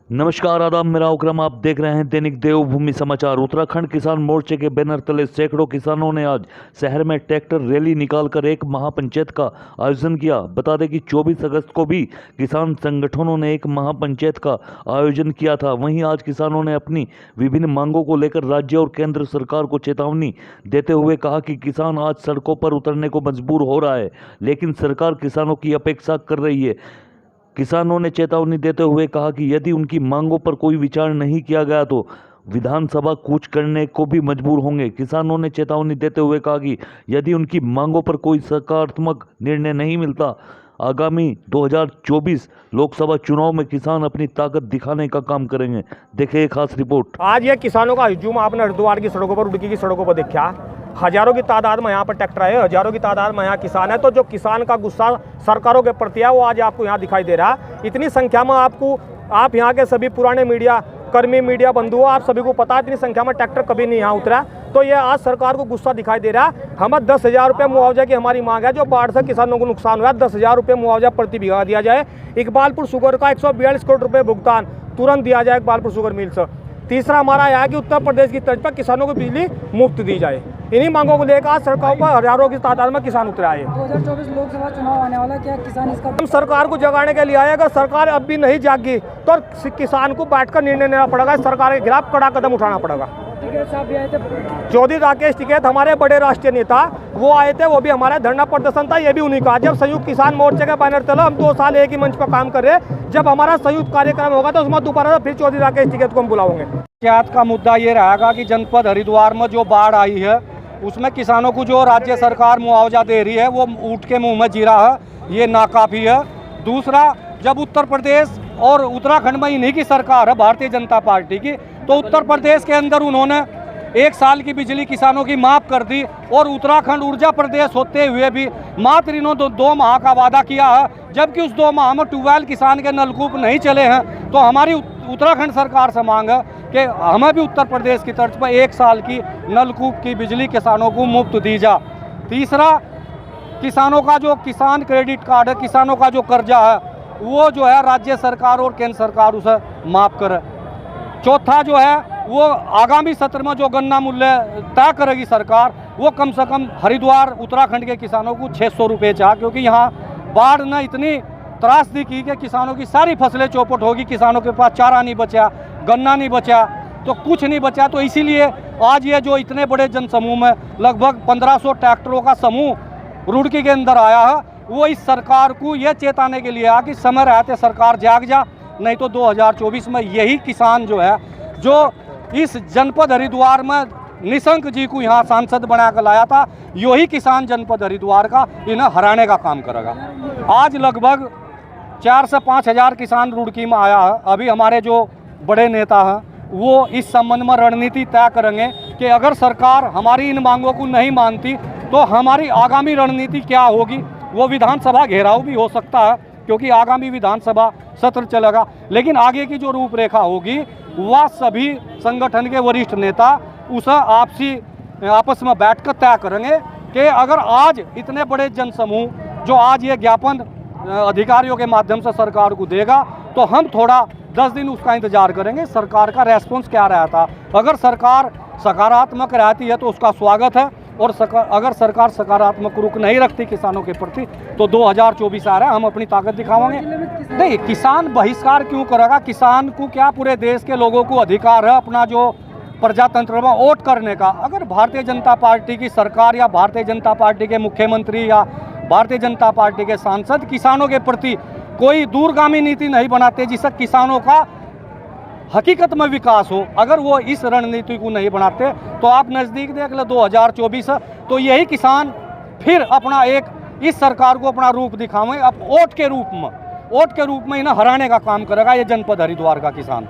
नमस्कार आदाब, मेरा उकरम। आप देख रहे हैं दैनिक देवभूमि समाचार। उत्तराखंड किसान मोर्चे के बैनर तले सैकड़ों किसानों ने आज शहर में ट्रैक्टर रैली निकालकर एक महापंचायत का आयोजन किया। बता दें कि 24 अगस्त को भी किसान संगठनों ने एक महापंचायत का आयोजन किया था। वहीं आज किसानों ने अपनी विभिन्न मांगों को लेकर राज्य और केंद्र सरकार को चेतावनी देते हुए कहा कि किसान आज सड़कों पर उतरने को मजबूर हो रहा है, लेकिन सरकार किसानों की अपेक्षा कर रही है। किसानों ने चेतावनी देते हुए कहा कि यदि उनकी मांगों पर कोई विचार नहीं किया गया तो विधानसभा कूच करने को भी मजबूर होंगे। किसानों ने चेतावनी देते हुए कहा कि यदि उनकी मांगों पर कोई सकारात्मक निर्णय नहीं मिलता, आगामी 2024 लोकसभा चुनाव में किसान अपनी ताकत दिखाने का काम करेंगे। देखें एक खास रिपोर्ट। आज ये किसानों का हजूम आपने हरिद्वार की सड़कों पर, उड़की की सड़कों पर देखा। हजारों की तादाद में यहाँ पर ट्रैक्टर है, हजारों की तादाद में यहाँ किसान है। तो जो किसान का गुस्सा सरकारों के प्रति है वो आज आपको यहाँ दिखाई दे रहा है। इतनी संख्या में आप यहाँ के सभी पुराने मीडिया कर्मी, मीडिया बंधुओं, आप सभी को पता है इतनी संख्या में ट्रैक्टर कभी नहीं यहाँ उतरा। तो ये आज सरकार को गुस्सा दिखाई दे रहा है। हमें 10,000 रुपये मुआवजा की हमारी मांग है। जो बाढ़ से किसानों को नुकसान हुआ है, 10,000 रुपये मुआवजा प्रति बीघा दिया जाए। इकबालपुर शुगर का 142 करोड़ रुपये भुगतान तुरंत दिया जाए इकबालपुर शुगर मिल से। तीसरा हमारा यह है कि उत्तर प्रदेश की तर्ज पर किसानों को बिजली मुफ्त दी जाए। इन्हीं मांगों को लेकर आज सड़कों पर हजारों की तादाद में किसान उतरे आए। 2024 लोकसभा चुनाव आने वाला, क्या किसान इसका हम सरकार को जगाने के लिए आए। अगर सरकार अब भी नहीं जागी तो किसान को बैठकर निर्णय लेना पड़ेगा। सरकार के खिलाफ कड़ा कदम उठाना पड़ेगा। टिकैत साहब भी आए थे। चौधरी राकेश टिकैत हमारे बड़े राष्ट्रीय नेता वो आए थे, वो भी हमारा धरना प्रदर्शन था, ये भी उन्हीं का। जब संयुक्त किसान मोर्चे का बैनर तला, हम 2 साल एक ही मंच पर काम कर रहे। जब हमारा संयुक्त कार्यक्रम होगा तो उसमें दोबारा फिर चौधरी राकेश टिकैत को हम बुलाओगे। पंचायत का मुद्दा ये रहेगा कि जनपद हरिद्वार में जो बाढ़ आई है उसमें किसानों को जो राज्य सरकार मुआवजा दे रही है वो ऊँट के मुंह में जीरा है, ये नाकाफी है। दूसरा, जब उत्तर प्रदेश और उत्तराखंड में इन्हीं की सरकार है भारतीय जनता पार्टी की, तो उत्तर प्रदेश के अंदर उन्होंने 1 साल की बिजली किसानों की माफ़ कर दी और उत्तराखंड ऊर्जा प्रदेश होते हुए भी मात्र इन्होंने 2 माह का वादा किया है, जबकि उस 2 माह में ट्यूबवेल किसान के नलकूप नहीं चले हैं। तो हमारी उत्तराखंड सरकार से मांग है कि हमें भी उत्तर प्रदेश की तर्ज पर 1 साल की नलकूप की बिजली किसानों को मुफ्त दी जा। तीसरा, किसानों का जो किसान क्रेडिट कार्ड है, किसानों का जो कर्जा है वो जो है राज्य सरकार और केंद्र सरकार उसे माफ़ करे। चौथा जो है वो आगामी सत्र में जो गन्ना मूल्य तय करेगी सरकार, वो कम से कम हरिद्वार उत्तराखंड के किसानों को 600 रुपये चाह, क्योंकि यहाँ बाढ़ ने इतनी त्रासदी की कि किसानों की सारी फसलें चौपट होगी। किसानों के पास चारा नहीं बचा, गन्ना नहीं बचा, तो कुछ नहीं बचा। तो इसीलिए आज ये जो इतने बड़े जनसमूह में लगभग 1500 ट्रैक्टरों का समूह रुड़की के अंदर आया है, वो इस सरकार को ये चेताने के लिए आया कि समय रहते सरकार जाग जा, नहीं तो 2024 में यही किसान जो है, जो इस जनपद हरिद्वार में निशंक जी को यहाँ सांसद बना कर लाया था, यही किसान जनपद हरिद्वार का इन्हें हराने का काम करेगा। आज लगभग 4 से 5 हज़ार किसान रुड़की में आया है। अभी हमारे जो बड़े नेता हैं वो इस संबंध में रणनीति तय करेंगे कि अगर सरकार हमारी इन मांगों को नहीं मानती तो हमारी आगामी रणनीति क्या होगी। वो विधानसभा घेराव भी हो सकता है, क्योंकि आगामी विधानसभा सत्र चलेगा। लेकिन आगे की जो रूपरेखा होगी वह सभी संगठन के वरिष्ठ नेता उसे आपस में बैठकर तय करेंगे कि अगर आज इतने बड़े जनसमूह जो आज ये ज्ञापन अधिकारियों के माध्यम से सरकार को देगा, तो हम थोड़ा 10 दिन उसका इंतजार करेंगे सरकार का रेस्पॉन्स क्या रहता। अगर सरकार सकारात्मक रहती है तो उसका स्वागत है, और अगर सरकार सकारात्मक रुख नहीं रखती किसानों के प्रति तो 2024 आ रहा है, हम अपनी ताकत दिखाएंगे। नहीं, किसान बहिष्कार क्यों करेगा? किसान को क्या, पूरे देश के लोगों को अधिकार है अपना जो प्रजातंत्र में वोट करने का। अगर भारतीय जनता पार्टी की सरकार या भारतीय जनता पार्टी के मुख्यमंत्री या भारतीय जनता पार्टी के सांसद किसानों के प्रति कोई दूरगामी नीति नहीं बनाते जिससे किसानों का हकीकत में विकास हो, अगर वो इस रणनीति को नहीं बनाते तो आप नज़दीक देख ले 2024 तो यही किसान फिर अपना इस सरकार को अपना रूप दिखाएंगे। अब वोट के रूप में इन्हें हराने का काम करेगा ये जनपद हरिद्वार का किसान।